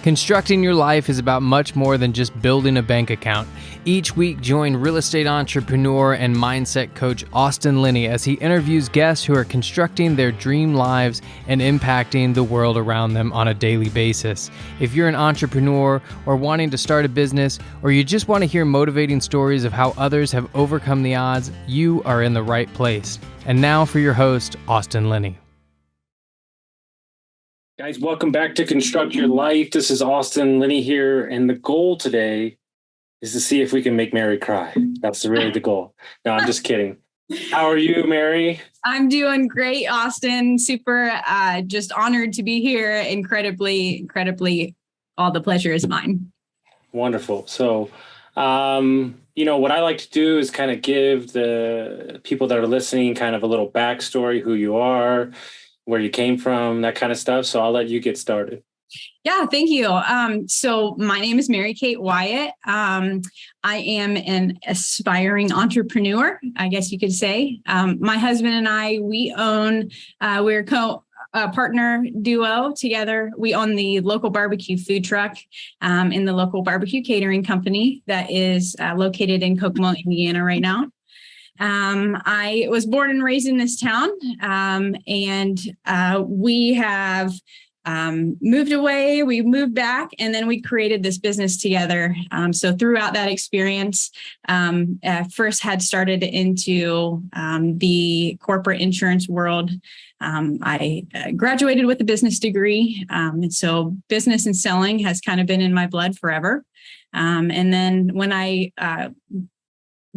Constructing your life is about much more than just building a bank account. Each week, join real estate entrepreneur and mindset coach Austin Linney as he interviews guests who are constructing their dream lives and impacting the world around them on a daily basis. If you're an entrepreneur or wanting to start a business, or you just want to hear motivating stories of how others have overcome the odds, you are in the right place. And now for your host, Austin Linney. Guys, welcome back to Construct Your Life. This is Austin Linney here, and the goal today is to see if we can make Mary cry. That's really the goal. No, I'm just kidding. How are you, Mary? I'm doing great, Austin. Super, just honored to be here. Incredibly, all the pleasure is mine. Wonderful. So, what I like to do is kind of give the people that are listening kind of a little backstory, who you are, where you came from, that kind of stuff. So I'll let you get started. Yeah, thank you. So my name is Mary Kate Wyatt. I am an aspiring entrepreneur, I guess you could say. My husband and I, we're partner duo together. We own the local barbecue food truck in the local barbecue catering company that is located in Kokomo, Indiana right now. I was born and raised in this town, and we have moved away, we moved back, and then we created this business together. So throughout that experience, first had started into the corporate insurance world. I graduated with a business degree, and so business and selling has kind of been in my blood forever. And then when I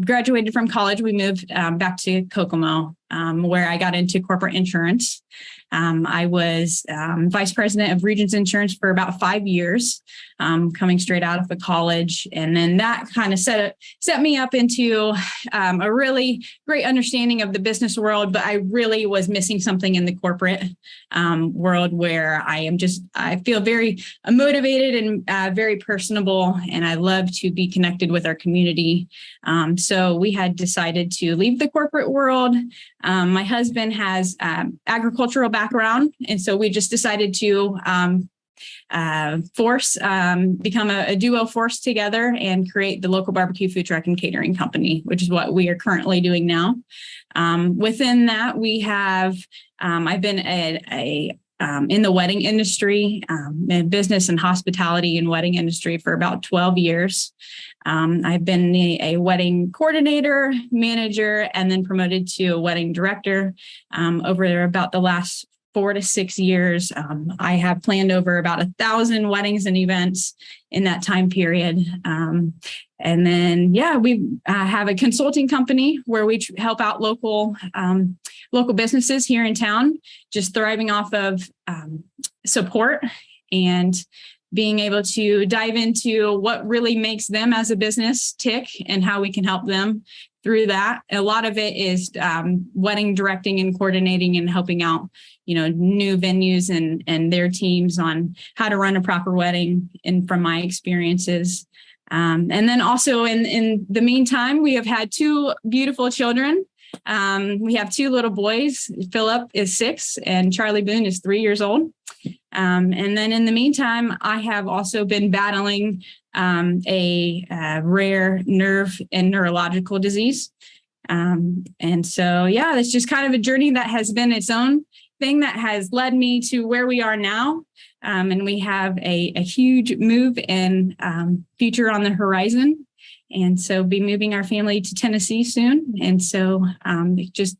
graduated from college, we moved back to Kokomo, where I got into corporate insurance. I was vice president of Regions Insurance for about 5 years, coming straight out of the college. And then that kind of set me up into a really great understanding of the business world. But I really was missing something in the corporate world where I feel very motivated and very personable. And I love to be connected with our community. So we had decided to leave the corporate world. My husband has agricultural background, and so we just decided to become a duo force together and create the local barbecue food truck and catering company, which is what we are currently doing now. Within that, we have I've been in the wedding industry, in business and hospitality and wedding industry for about 12 years. I've been a wedding coordinator, manager, and then promoted to a wedding director over about the last 4 to 6 years. I have planned over about 1,000 weddings and events in that time period. And then, we have a consulting company where we help out local businesses here in town, just thriving off of support and being able to dive into what really makes them as a business tick and how we can help them through that. A lot of it is wedding directing and coordinating and helping out, new venues and their teams on how to run a proper wedding, and from my experiences. And then also in the meantime, we have had 2 beautiful children. We have 2 little boys. Philip is 6 and Charlie Boone is 3 years old. And then in the meantime, I have also been battling a rare nerve and neurological disease. And so, that's just kind of a journey that has been its own thing that has led me to where we are now. And we have a huge move and future on the horizon. And so be moving our family to Tennessee soon. And so just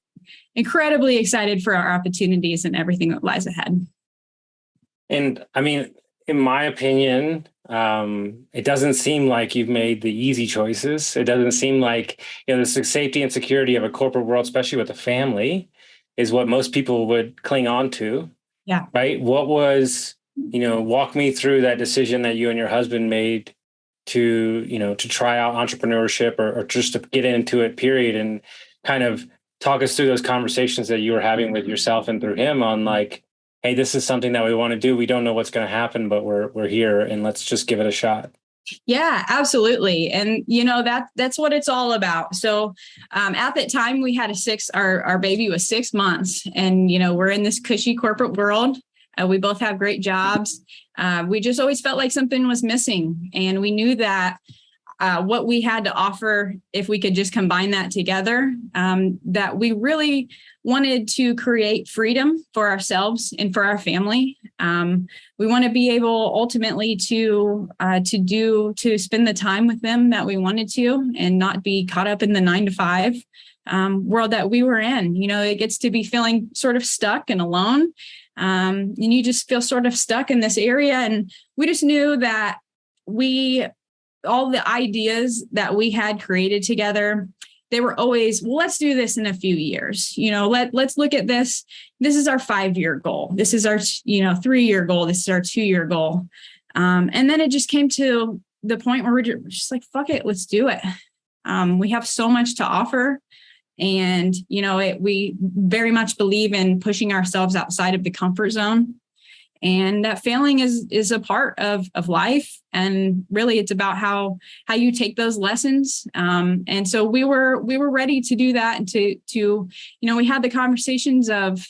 incredibly excited for our opportunities and everything that lies ahead. And I mean, in my opinion, it doesn't seem like you've made the easy choices. It doesn't seem like, the safety and security of a corporate world, especially with a family, is what most people would cling on to. Yeah. Right. What was, walk me through that decision that you and your husband made to try out entrepreneurship or just to get into it, period, and kind of talk us through those conversations that you were having with yourself and through him on like, hey, this is something that we want to do. We don't know what's going to happen, but we're here and let's just give it a shot. Yeah, absolutely. And, that's what it's all about. So at that time we had our baby was 6 months and, we're in this cushy corporate world. We both have great jobs. We just always felt like something was missing. And we knew that what we had to offer, if we could just combine that together, that we really wanted to create freedom for ourselves and for our family. We want to be able ultimately to spend the time with them that we wanted to, and not be caught up in the 9-to-5 world that we were in. It gets to be feeling sort of stuck and alone. And you just feel sort of stuck in this area. And we just knew that all the ideas that we had created together, they were always, well, let's do this in a few years. Let's look at this. This is our 5-year goal. This is our 3-year goal. This is our 2-year goal. And then it just came to the point where we're just like, fuck it, let's do it. We have so much to offer. And, we very much believe in pushing ourselves outside of the comfort zone. And that failing is a part of life. And really, it's about how you take those lessons. And so we were ready to do that. And to we had the conversations of,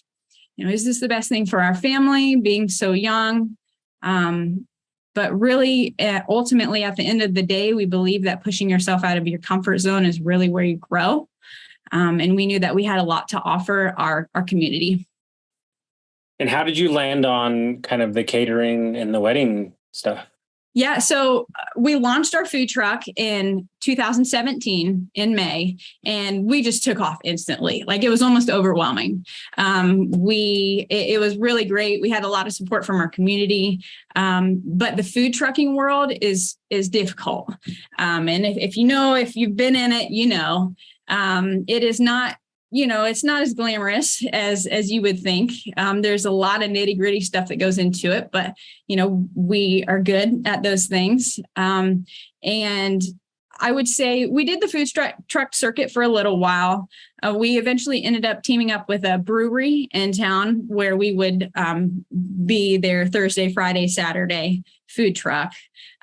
is this the best thing for our family, being so young? But really, ultimately, at the end of the day, we believe that pushing yourself out of your comfort zone is really where you grow. And we knew that we had a lot to offer our community. And how did you land on kind of the catering and the wedding stuff? Yeah, so we launched our food truck in 2017 in May, and we just took off instantly. Like, it was almost overwhelming. It was really great. We had a lot of support from our community, but the food trucking world is difficult. And if you've been in it, it is not. It's not as glamorous as you would think. There's a lot of nitty gritty stuff that goes into it, but, we are good at those things. And I would say we did the food truck circuit for a little while. We eventually ended up teaming up with a brewery in town where we would be their Thursday, Friday, Saturday food truck.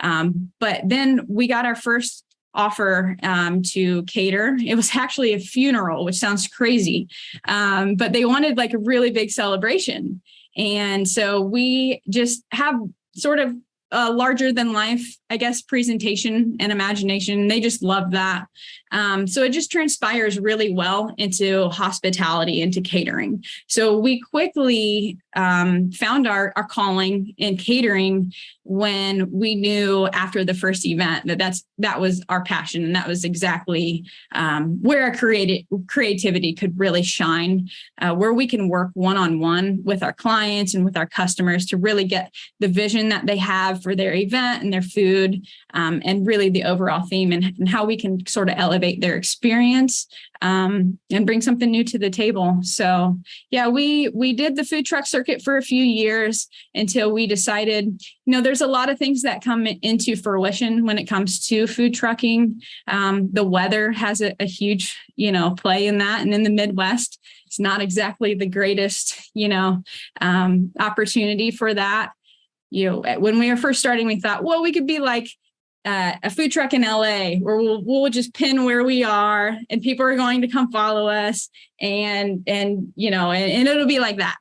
But then we got our first offer to cater. It was actually a funeral, which sounds crazy, but they wanted like a really big celebration. And so we just have sort of a larger than life, I guess, presentation and imagination. They just love that. So it just transpires really well into hospitality, into catering. So we quickly found our calling in catering when we knew after the first event that was our passion. And that was exactly where our creativity could really shine, where we can work one-on-one with our clients and with our customers to really get the vision that they have for their event and their food, and really the overall theme and how we can sort of elevate their experience and bring something new to the table. So yeah, we did the food truck circuit for a few years until we decided, there's a lot of things that come into fruition when it comes to food trucking. The weather has a huge, play in that. And in the Midwest, it's not exactly the greatest, opportunity for that. When we were first starting, we thought, well, we could be like a food truck in LA where we'll just pin where we are and people are going to come follow us and it'll be like that.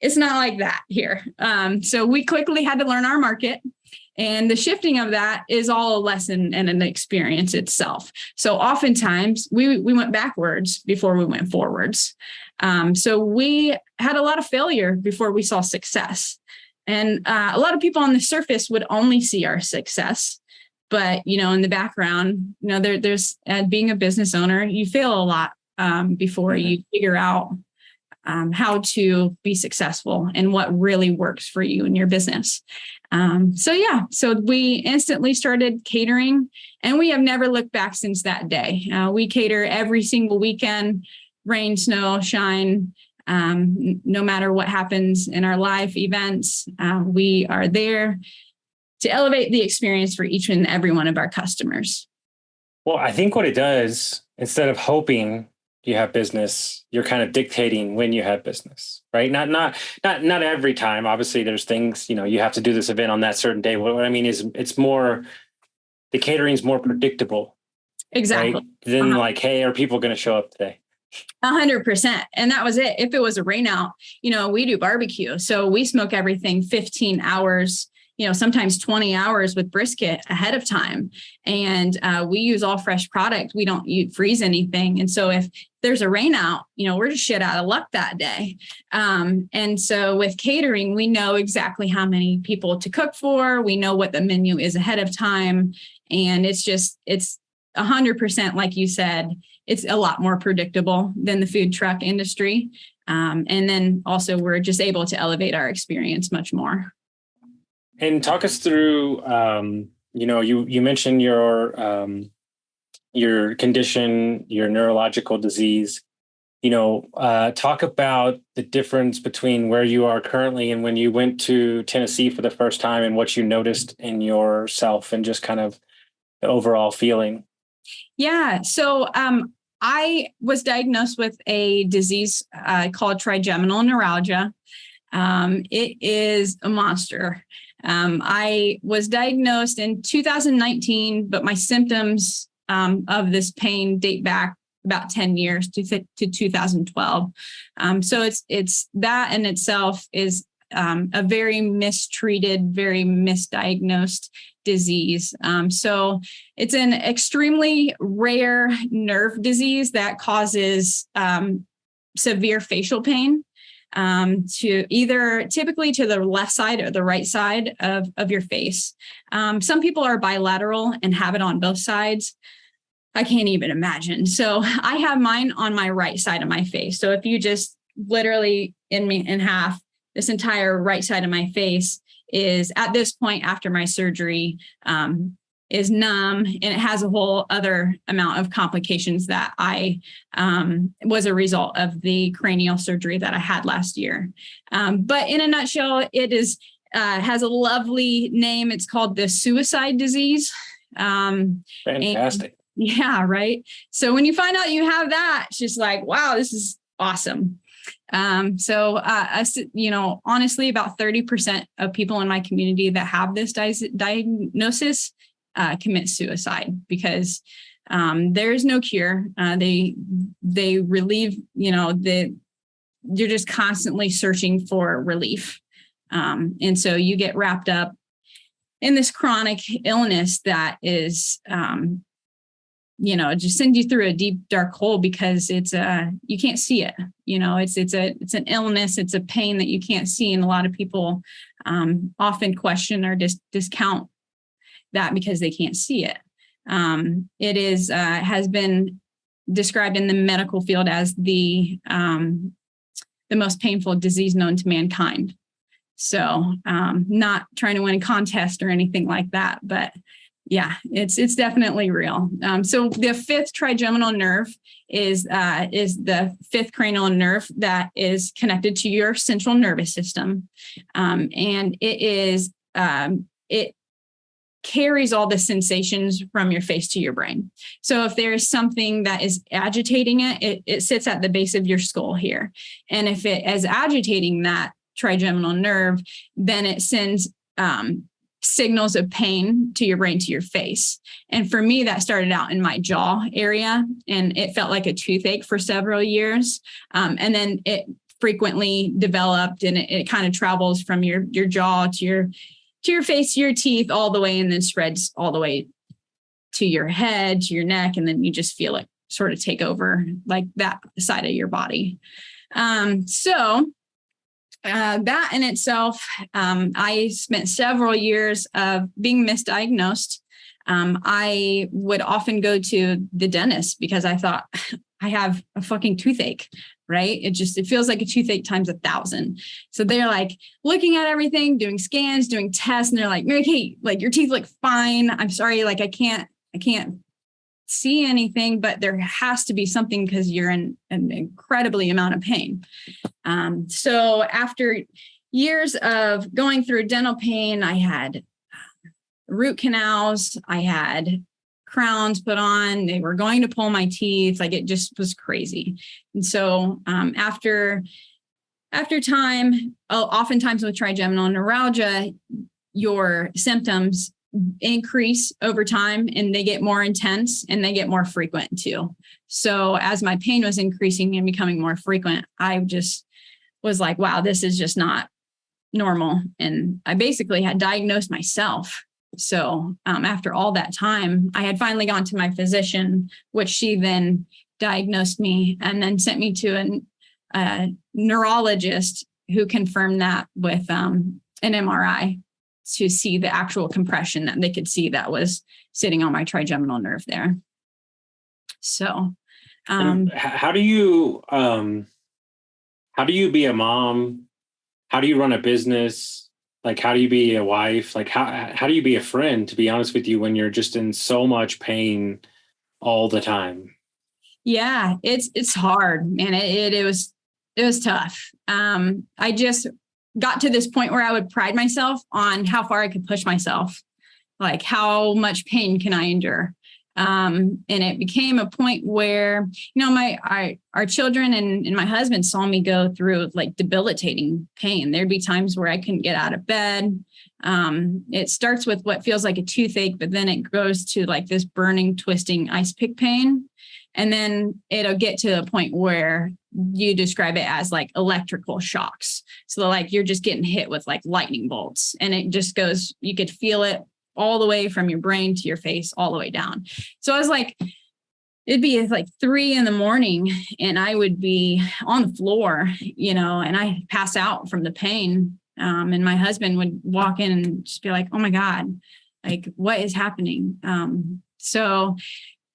It's not like that here. So we quickly had to learn our market, and the shifting of that is all a lesson and an experience itself. So oftentimes we went backwards before we went forwards. So we had a lot of failure before we saw success. And a lot of people on the surface would only see our success. But, in the background, there's being a business owner, you fail a lot before you figure out how to be successful and what really works for you in your business. So we instantly started catering, and we have never looked back since that day. We cater every single weekend, rain, snow, shine. No matter what happens in our life events, we are there to elevate the experience for each and every one of our customers. Well, I think what it does, instead of hoping you have business, you're kind of dictating when you have business, right? Not every time. Obviously, there's things, you have to do this event on that certain day. What I mean is, it's more, the catering is more predictable. Exactly. Right? Than like, hey, are people going to show up today? 100%. And that was it. If it was a rain out, we do barbecue. So we smoke everything 15 hours, sometimes 20 hours with brisket ahead of time. And we use all fresh product. We don't freeze anything. And so if there's a rain out, we're just shit out of luck that day. And so with catering, we know exactly how many people to cook for. We know what the menu is ahead of time. And it's 100%, like you said, it's a lot more predictable than the food truck industry. And then also we're just able to elevate our experience much more. And talk us through, you mentioned your condition, your neurological disease. Talk about the difference between where you are currently and when you went to Tennessee for the first time, and what you noticed in yourself and just kind of the overall feeling. Yeah. So I was diagnosed with a disease called trigeminal neuralgia. It is a monster. I was diagnosed in 2019, but my symptoms of this pain date back about 10 years to 2012. So it's that in itself is a very mistreated, very misdiagnosed disease. So it's an extremely rare nerve disease that causes severe facial pain to either typically to the left side or the right side of your face. Some people are bilateral and have it on both sides. I can't even imagine. So I have mine on my right side of my face. So if you just literally in half, this entire right side of my face is at this point after my surgery is numb, and it has a whole other amount of complications that I was a result of the cranial surgery that I had last year. But in a nutshell, it is has a lovely name. It's called the suicide disease. Fantastic. Yeah, right. So when you find out you have that, it's just like, wow, this is awesome. So honestly, about 30% of people in my community that have this diagnosis commit suicide because there's no cure. They relieve, you're just constantly searching for relief. And so you get wrapped up in this chronic illness that is, just send you through a deep, dark hole because it's you can't see it. It's an illness. It's a pain that you can't see. And a lot of people often question or discount that because they can't see it. It is has been described in the medical field as the most painful disease known to mankind. So not trying to win a contest or anything like that, but yeah, it's definitely real. So the fifth trigeminal nerve is the fifth cranial nerve that is connected to your central nervous system, and it carries all the sensations from your face to your brain. So if there is something that is agitating it sits at the base of your skull here, and if it is agitating that trigeminal nerve, then it sends signals of pain to your brain, to your face. And for me, that started out in my jaw area, and it felt like a toothache for several years. And then it frequently developed, and it kind of travels from your jaw to your face, to your teeth, all the way, and then spreads all the way to your head, to your neck. And then you just feel it sort of take over like that side of your body. That in itself, I spent several years of being misdiagnosed. I would often go to the dentist because I thought I have a fucking toothache, right? It feels like a toothache times 1,000. So they're like looking at everything, doing scans, doing tests, and they're like, Mary Kate, like your teeth look fine. I'm sorry, like I can't see anything, but there has to be something because you're in an incredibly amount of pain. So after years of going through dental pain, I had root canals, I had crowns put on, they were going to pull my teeth. Like it just was crazy. And so after time, oftentimes with trigeminal neuralgia, your symptoms increase over time, and they get more intense, and they get more frequent too. So as my pain was increasing and becoming more frequent, I just was like, wow, this is just not normal. And I basically had diagnosed myself. So after all that time, I had finally gone to my physician, which she then diagnosed me and then sent me to a neurologist who confirmed that with an MRI to see the actual compression that they could see that was sitting on my trigeminal nerve there. So how do you be a mom? How do you run a business? Like, how do you be a wife? Like, how do you be a friend, to be honest with you, when you're just in so much pain all the time? Yeah, it's hard, man. It was tough. I just got to this point where I would pride myself on how far I could push myself. Like, how much pain can I endure? And it became a point where, our children and my husband saw me go through like debilitating pain. There'd be times where I couldn't get out of bed. It starts with what feels like a toothache, but then it goes to like this burning, twisting ice pick pain. And then it'll get to a point where you describe it as like electrical shocks. So like you're just getting hit with like lightning bolts, and it just goes, you could feel it all the way from your brain to your face, all the way down. So I was like, it'd be like 3 a.m. and I would be on the floor, and I pass out from the pain. And my husband would walk in and just be like, oh my God, like what is happening?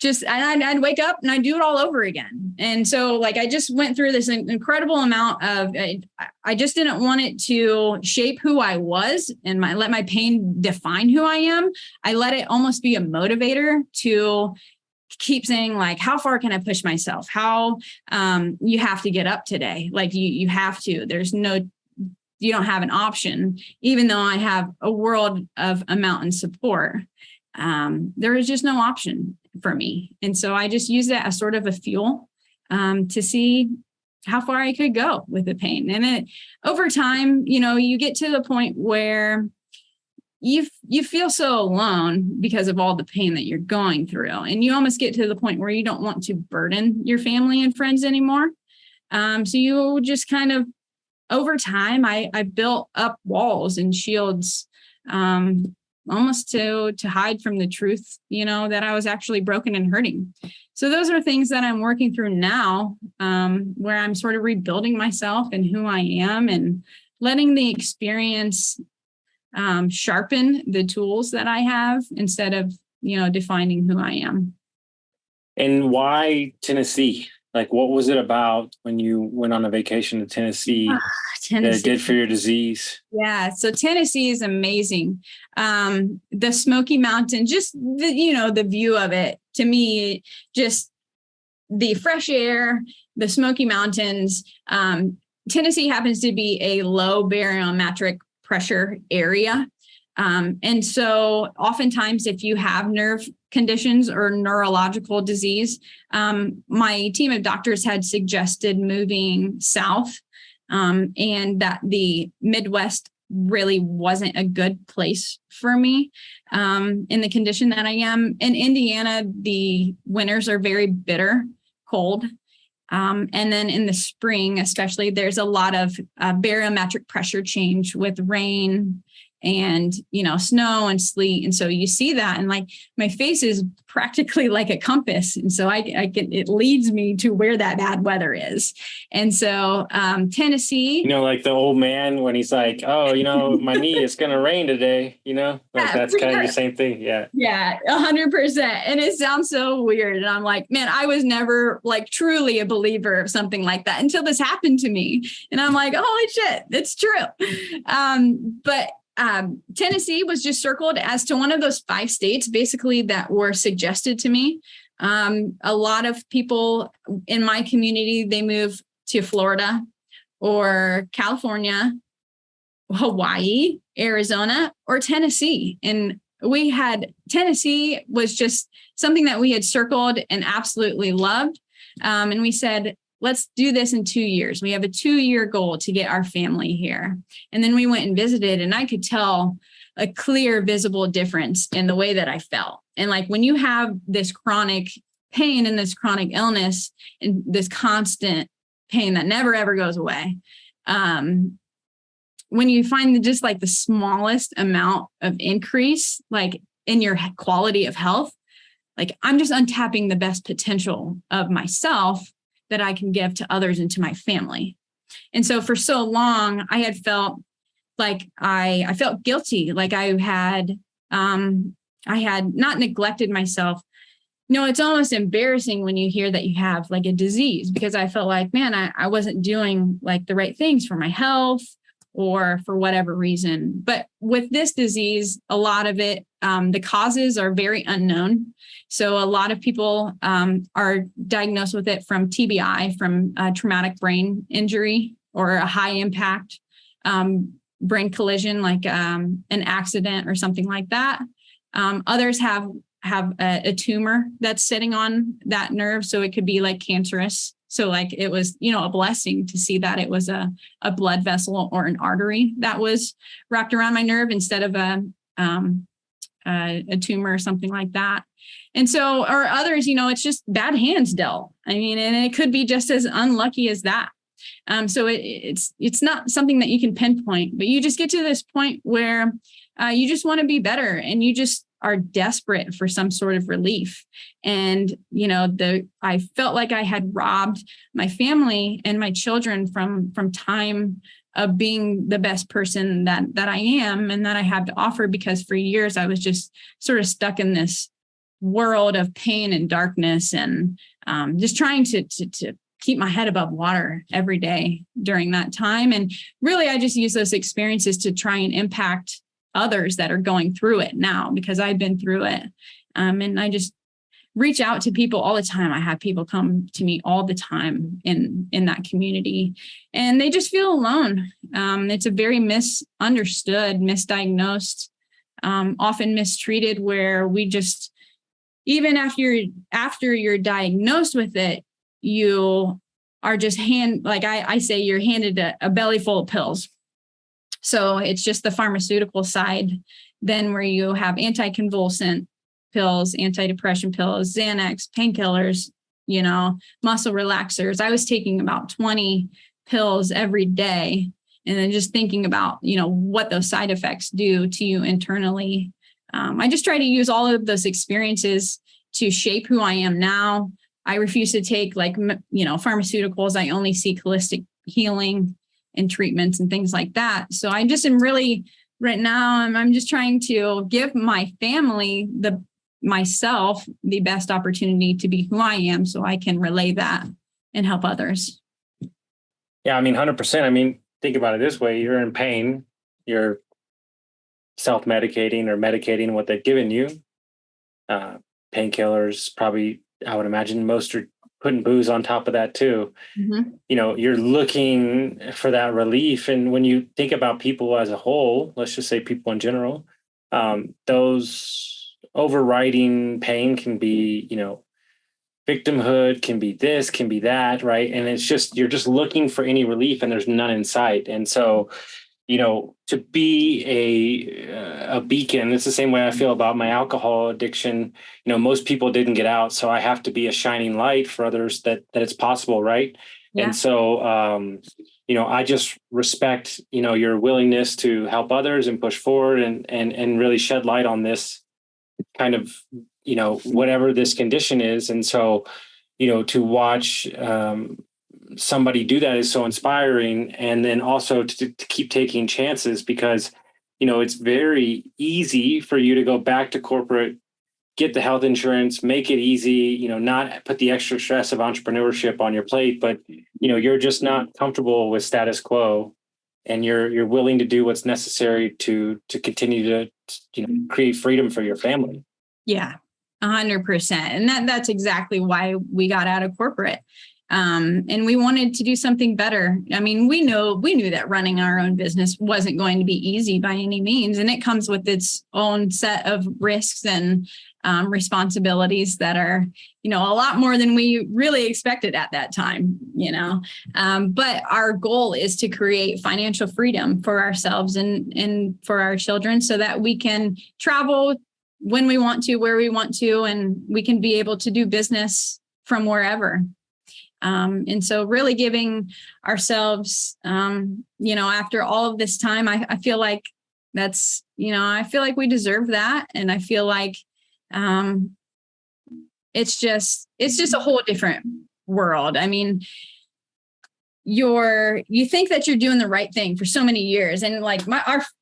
I'd wake up and I'd do it all over again. And so like, I just went through this incredible amount of, I just didn't want it to shape who I was and let my pain define who I am. I let it almost be a motivator to keep saying like, how far can I push myself? How, you have to get up today. Like you have to, you don't have an option, even though I have a world of amount and support. There is just no option for me. And so I just used it as sort of a fuel to see how far I could go with the pain. And over time, you get to the point where you feel so alone because of all the pain that you're going through. And you almost get to the point where you don't want to burden your family and friends anymore. So you just kind of, over time, I built up walls and shields almost to hide from the truth, that I was actually broken and hurting. So those are things that I'm working through now, where I'm sort of rebuilding myself and who I am and letting the experience sharpen the tools that I have instead of, defining who I am. And why Tennessee? Like, what was it about when you went on a vacation to Tennessee that it did for your disease? Yeah. So Tennessee is amazing. The Smoky Mountain, just the view of it, to me, just the fresh air, the Smoky Mountains. Tennessee happens to be a low barometric pressure area. And so oftentimes if you have nerve conditions or neurological disease, my team of doctors had suggested moving south, and that the Midwest really wasn't a good place for me in the condition that I am. In Indiana, the winters are very bitter, cold. And then in the spring, especially, there's a lot of barometric pressure change with rain and, snow and sleet. And so you see that, and like my face is practically like a compass. And so it leads me to where that bad weather is. And so Tennessee, like the old man when he's like, oh, my knee, it's going to rain today, that's kind of the same thing. Yeah. Yeah, 100%. And it sounds so weird. And I'm like, man, I was never like truly a believer of something like that until this happened to me. And I'm like, holy shit, it's true. But Tennessee was just circled as to one of those 5 states basically that were suggested to me. A lot of people in my community, they move to Florida or California, Hawaii, Arizona, or Tennessee. And Tennessee was just something that we had circled and absolutely loved. And we said, let's do this in 2 years. We have a 2-year goal to get our family here. And then we went and visited, and I could tell a clear, visible difference in the way that I felt. And like when you have this chronic pain and this chronic illness and this constant pain that never ever goes away, when you find just like the smallest amount of increase, like in your quality of health, like I'm just untapping the best potential of myself that I can give to others and to my family. And so for so long, I had felt like I felt guilty, like I had not neglected myself. It's almost embarrassing when you hear that you have like a disease, because I felt like, man, I wasn't doing like the right things for my health or for whatever reason. But with this disease, a lot of it, the causes are very unknown. So a lot of people are diagnosed with it from TBI, from traumatic brain injury, or a high impact brain collision, like an accident or something like that. Others have a tumor that's sitting on that nerve. So it could be like cancerous. So like it was, a blessing to see that it was a blood vessel or an artery that was wrapped around my nerve instead of a tumor or something like that. And so, or others, it's just bad hands dealt. I mean, and it could be just as unlucky as that. So it's not something that you can pinpoint, but you just get to this point where you just want to be better, and you just are desperate for some sort of relief. And, I felt like I had robbed my family and my children from time of being the best person that I am and that I have to offer, because for years I was just sort of stuck in this world of pain and darkness, and just trying to keep my head above water every day during that time. And really, I just use those experiences to try and impact others that are going through it now, because I've been through it. And I just reach out to people all the time. I have people come to me all the time in that community, and they just feel alone. It's a very misunderstood, misdiagnosed, often mistreated, where we just, even after you're diagnosed with it, you are just I say you're handed a belly full of pills. So it's just the pharmaceutical side, then where you have anticonvulsant pills, antidepressant pills, Xanax, painkillers, muscle relaxers. I was taking about 20 pills every day, and then just thinking about, what those side effects do to you internally. I just try to use all of those experiences to shape who I am now. I refuse to take pharmaceuticals. I only seek holistic healing and treatments and things like that. So I just am really right now, I'm just trying to give my family, myself, the best opportunity to be who I am, so I can relay that and help others. Yeah, 100%. Think about it this way. You're in pain. You're self-medicating or medicating what they've given you. Painkillers, probably, I would imagine most are putting booze on top of that too. Mm-hmm. You're looking for that relief. And when you think about people as a whole, let's just say people in general, those overriding pain can be, victimhood, can be this, can be that, right? And it's just, you're just looking for any relief, and there's none in sight. And so, to be a beacon, it's the same way I feel about my alcohol addiction. Most people didn't get out, so I have to be a shining light for others that it's possible, right? Yeah. And so, I just respect, your willingness to help others and push forward and really shed light on this kind of, whatever this condition is. And so, to watch somebody do that is so inspiring. And then also to keep taking chances, because, it's very easy for you to go back to corporate, get the health insurance, make it easy, not put the extra stress of entrepreneurship on your plate, but, you're just not comfortable with status quo, and you're willing to do what's necessary to continue to, create freedom for your family. Yeah, 100%. And that's exactly why we got out of corporate. And we wanted to do something better. I mean, we knew that running our own business wasn't going to be easy by any means. And it comes with its own set of risks and responsibilities that are, a lot more than we really expected at that time, but our goal is to create financial freedom for ourselves and for our children so that we can travel when we want to, where we want to, and we can be able to do business from wherever. And so really giving ourselves, after all of this time, I feel like that's, I feel like we deserve that. And I feel like it's just a whole different world. I mean, you think that you're doing the right thing for so many years. And like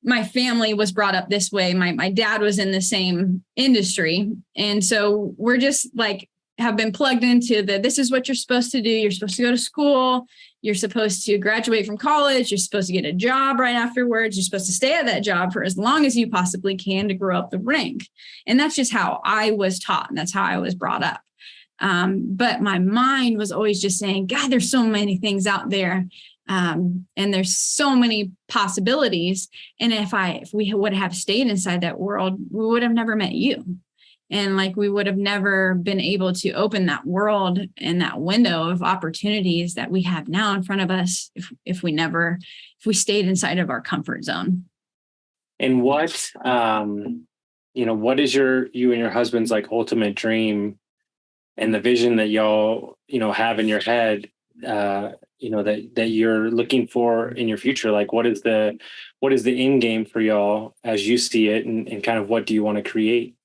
my family was brought up this way. My dad was in the same industry. And so we're just like, have been plugged into this is what you're supposed to do. You're supposed to go to school. You're supposed to graduate from college. You're supposed to get a job right afterwards. You're supposed to stay at that job for as long as you possibly can to grow up the rank. And that's just how I was taught. And that's how I was brought up. But my mind was always just saying, God, there's so many things out there. And there's so many possibilities. And if we would have stayed inside that world, we would have never met you. And like, we would have never been able to open that world and that window of opportunities that we have now in front of us if we stayed inside of our comfort zone. And what is you and your husband's like ultimate dream and the vision that y'all, have in your head, that you're looking for in your future? Like, what is the end game for y'all as you see it, and kind of what do you want to create?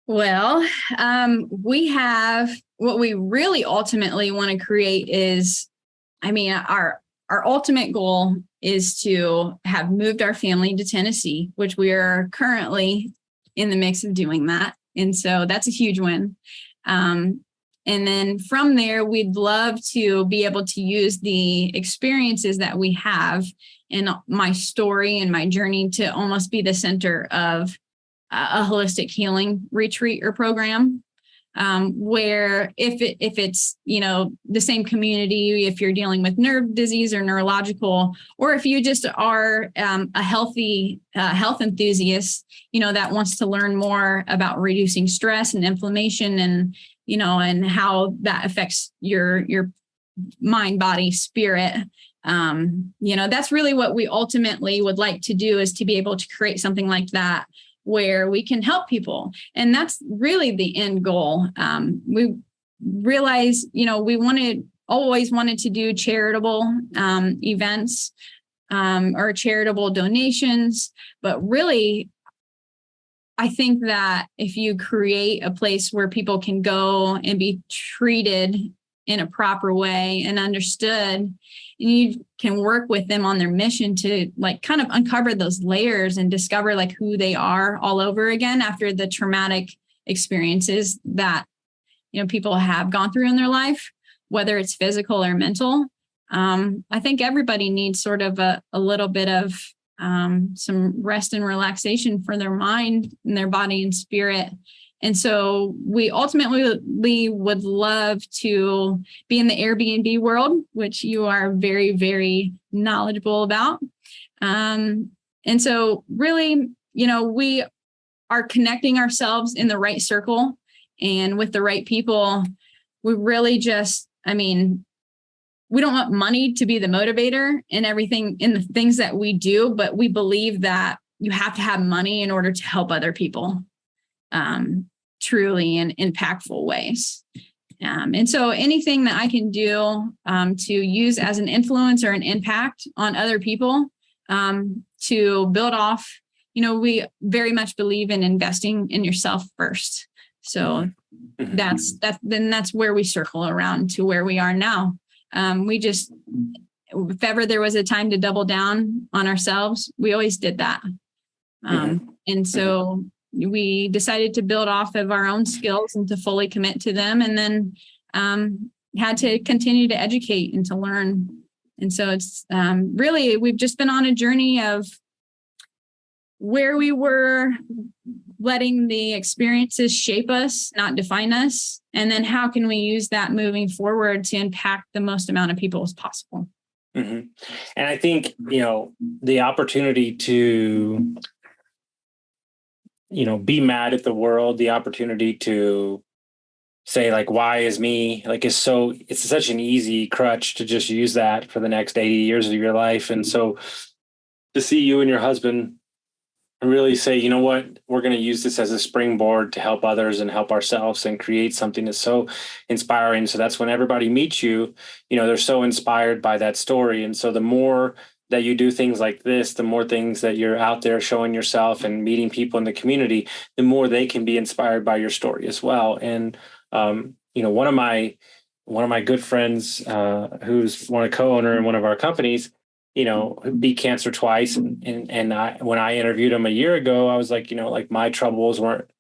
Well, we have what we really ultimately want to create is, our ultimate goal is to have moved our family to Tennessee, which we are currently in the mix of doing that. And so that's a huge win. And then from there, we'd love to be able to use the experiences that we have in my story and my journey to almost be the center of a holistic healing retreat or program, where if it's, the same community, if you're dealing with nerve disease or neurological, or if you just are a healthy health enthusiast, that wants to learn more about reducing stress and inflammation and, and how that affects your mind, body, spirit. That's really what we ultimately would like to do, is to be able to create something like that, where we can help people. And that's really the end goal. We realized, we always wanted to do charitable events or charitable donations. But really, I think that if you create a place where people can go and be treated in a proper way and understood, and you can work with them on their mission to like kind of uncover those layers and discover like who they are all over again after the traumatic experiences that, people have gone through in their life, whether it's physical or mental. I think everybody needs sort of a little bit of some rest and relaxation for their mind and their body and spirit. And so we ultimately would love to be in the Airbnb world, which you are very, very knowledgeable about. And so really, we are connecting ourselves in the right circle and with the right people. We really just, we don't want money to be the motivator in everything, in the things that we do, but we believe that you have to have money in order to help other people. Truly in impactful ways. And so anything that I can do to use as an influence or an impact on other people to build off, we very much believe in investing in yourself first. So that's where we circle around to where we are now. If ever there was a time to double down on ourselves, we always did that. And so we decided to build off of our own skills and to fully commit to them, and then had to continue to educate and to learn. And so it's really, we've just been on a journey of where we were letting the experiences shape us, not define us. And then how can we use that moving forward to impact the most amount of people as possible? Mm-hmm. And I think, the opportunity to, be mad at the world, the opportunity to say like, why is me, like, it's such an easy crutch to just use that for the next 80 years of your life. And so to see you and your husband really say, you know what, we're going to use this as a springboard to help others and help ourselves and create something that's so inspiring. So that's when everybody meets you, they're so inspired by that story. And so the more that you do things like this, the more things that you're out there showing yourself and meeting people in the community, the more they can be inspired by your story as well. And, one of my good friends, who's a co-owner in one of our companies, beat cancer twice. And when I interviewed him a year ago, I was like, like my troubles aren't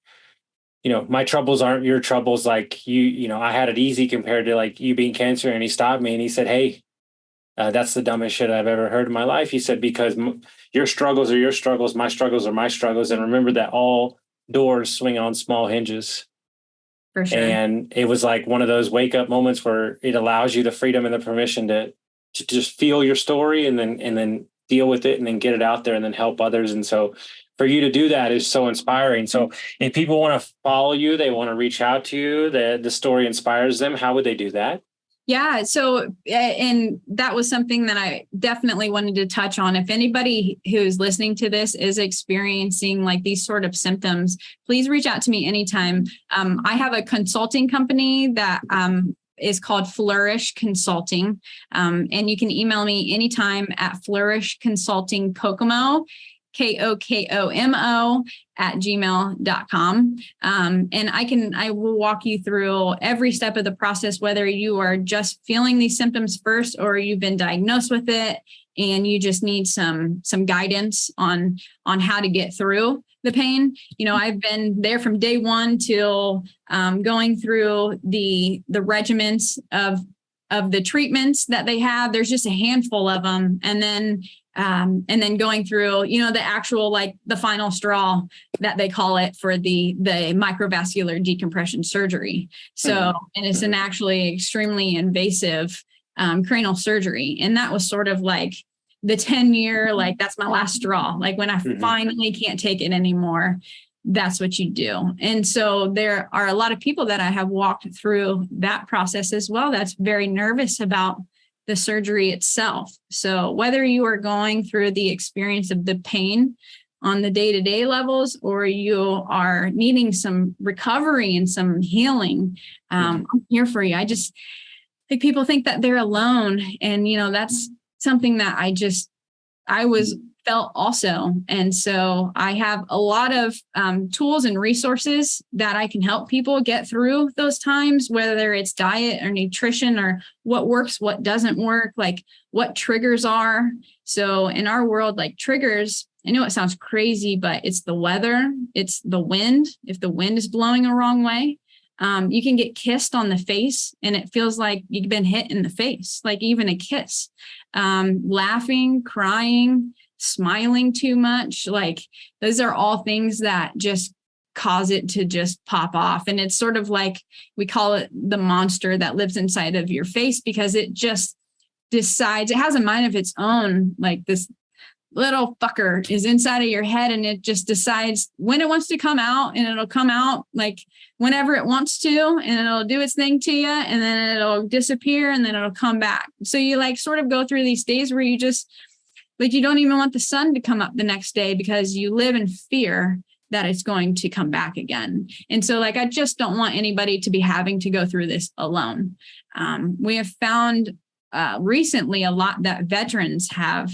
your troubles. Like I had it easy compared to like you being cancer. And he stopped me and he said, hey, that's the dumbest shit I've ever heard in my life. He said, because your struggles are your struggles, my struggles are my struggles. And remember that all doors swing on small hinges. For sure. And it was like one of those wake up moments where it allows you the freedom and the permission to just feel your story and then deal with it and then get it out there and then help others. And so for you to do that is so inspiring. So if people want to follow you, they want to reach out to you, the story inspires them, how would they do that? Yeah. So, and that was something that I definitely wanted to touch on. If anybody who's listening to this is experiencing like these sort of symptoms, please reach out to me anytime. I have a consulting company that is called Flourish Consulting. And you can email me anytime at Flourish Consulting Kokomo, KOKOMO @gmail.com. And I will walk you through every step of the process, whether you are just feeling these symptoms first or you've been diagnosed with it and you just need some guidance on how to get through the pain. I've been there from day one till going through the regimens of the treatments that they have. There's just a handful of them. And then going through, the actual, like the final straw that they call it for the microvascular decompression surgery. So, and it's an actually extremely invasive cranial surgery. And that was sort of like the 10-year, like that's my last straw. Like when I finally can't take it anymore, that's what you do. And so there are a lot of people that I have walked through that process as well. That's very nervous about the surgery itself. So whether you are going through the experience of the pain on the day-to-day levels, or you are needing some recovery and some healing, I'm here for you. I just think people think that they're alone. And, that's something that I felt also. And so I have a lot of tools and resources that I can help people get through those times, whether it's diet or nutrition or what works, what doesn't work, like what triggers are. So in our world, like triggers, I know it sounds crazy, but it's the weather, it's the wind. If the wind is blowing a wrong way, you can get kissed on the face and it feels like you've been hit in the face, like even a kiss. Laughing, crying, smiling too much, like those are all things that just cause it to just pop off. And it's sort of like, we call it the monster that lives inside of your face, because it just decides, it has a mind of its own. Like this little fucker is inside of your head and it just decides when it wants to come out, and it'll come out like whenever it wants to, and it'll do its thing to you, and then it'll disappear, and then it'll come back. So you like sort of go through these days where you just like, you don't even want the sun to come up the next day because you live in fear that it's going to come back again. And so like, I just don't want anybody to be having to go through this alone. We have found recently a lot that veterans have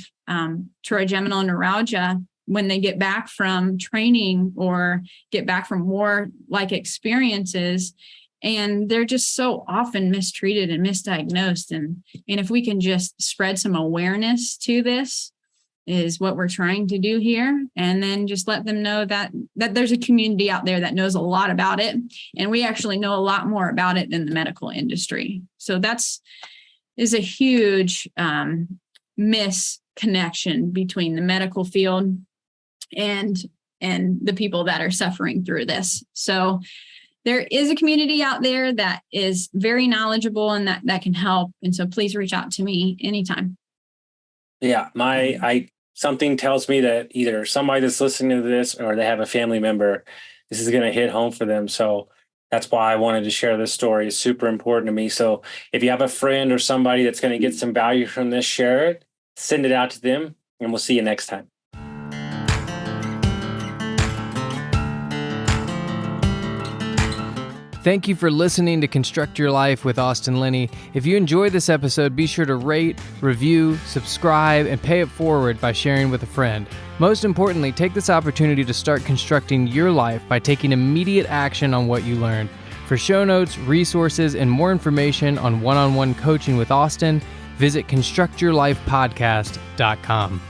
trigeminal neuralgia when they get back from training or get back from war-like experiences. And they're just so often mistreated and misdiagnosed. And if we can just spread some awareness to this, is what we're trying to do here. And then just let them know that there's a community out there that knows a lot about it. And we actually know a lot more about it than the medical industry. So is a huge misconnection between the medical field and and the people that are suffering through this. So there is a community out there that is very knowledgeable and that can help. And so please reach out to me anytime. Yeah, something tells me that either somebody that's listening to this or they have a family member, this is going to hit home for them. So that's why I wanted to share this story. It's super important to me. So if you have a friend or somebody that's going to get some value from this, share it, send it out to them, and we'll see you next time. Thank you for listening to Construct Your Life with Austin Linney. If you enjoyed this episode, be sure to rate, review, subscribe, and pay it forward by sharing with a friend. Most importantly, take this opportunity to start constructing your life by taking immediate action on what you learned. For show notes, resources, and more information on one-on-one coaching with Austin, visit constructyourlifepodcast.com.